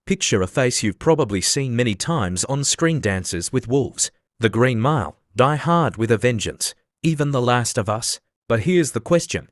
Picture a face you've probably seen many times on screen: Dances with Wolves, The Green Mile, Die Hard with a Vengeance, even The Last of Us. But here's the question.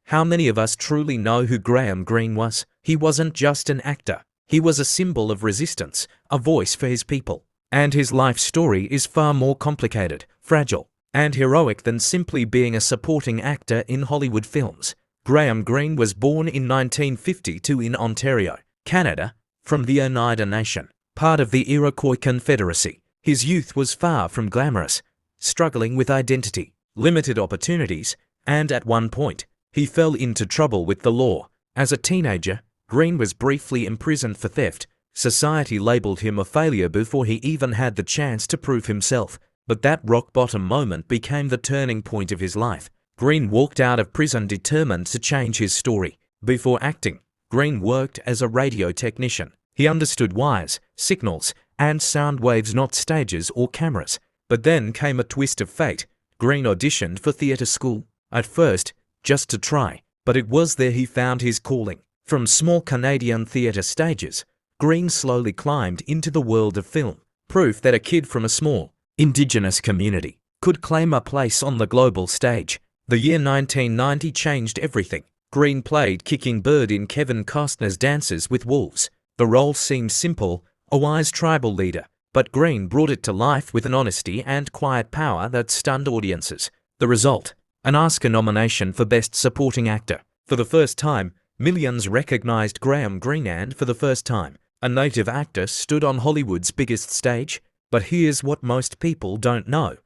How many of us truly know who Graham Greene was? He wasn't just an actor. He was a symbol of resistance, a voice for his people. And his life story is far more complicated, fragile, and heroic than simply being a supporting actor in Hollywood films. Graham Greene was born in 1952 in Ontario, Canada, from the Oneida Nation, part of the Iroquois Confederacy. His youth was far from glamorous, struggling with identity, limited opportunities, and at one point, he fell into trouble with the law. As a teenager, Greene was briefly imprisoned for theft. Society labeled him a failure before he even had the chance to prove himself. But that rock-bottom moment became the turning point of his life. Greene walked out of prison determined to change his story. Before acting, Greene worked as a radio technician. He understood wires, signals, and sound waves, not stages or cameras. But then came a twist of fate. Greene auditioned for theatre school, at first just to try, but it was there he found his calling. From small Canadian theatre stages, Greene slowly climbed into the world of film, proof that a kid from a small, Indigenous community could claim a place on the global stage. The year 1990 changed everything. Greene played Kicking Bird in Kevin Costner's Dances with Wolves. The role seemed simple, a wise tribal leader, but Greene brought it to life with an honesty and quiet power that stunned audiences. The result? An Oscar nomination for Best Supporting Actor. For the first time, millions recognized Graham Greene, and for the first time, a native actor stood on Hollywood's biggest stage. But here's what most people don't know.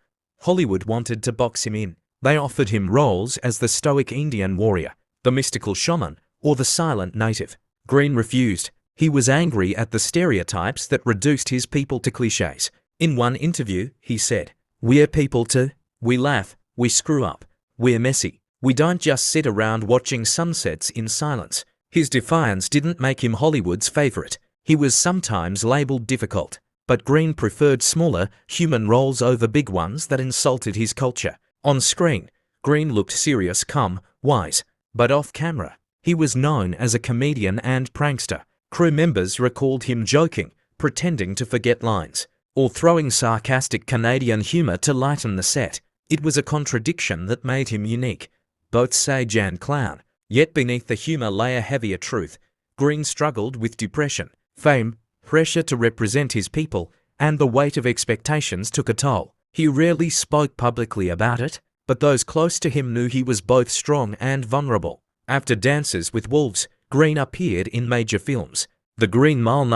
Hollywood wanted to box him in. They offered him roles as the stoic Indian warrior, the mystical shaman, or the silent native. Greene refused. He was angry at the stereotypes that reduced his people to cliches. In one interview, he said, "We're people too. We laugh, we screw up, we're messy. We don't just sit around watching sunsets in silence." His defiance didn't make him Hollywood's favorite. He was sometimes labeled difficult. But Greene preferred smaller, human roles over big ones that insulted his culture. On screen, Greene looked serious, calm, wise. But off camera, he was known as a comedian and prankster. Crew members recalled him joking, pretending to forget lines, or throwing sarcastic Canadian humor to lighten the set. It was a contradiction that made him unique, both sage and clown. Yet beneath the humor lay a heavier truth. Greene struggled with depression, fame, pressure to represent his people, and the weight of expectations took a toll. He rarely spoke publicly about it, but those close to him knew he was both strong and vulnerable. After Dances with Wolves, Greene appeared in major films. The Green Mile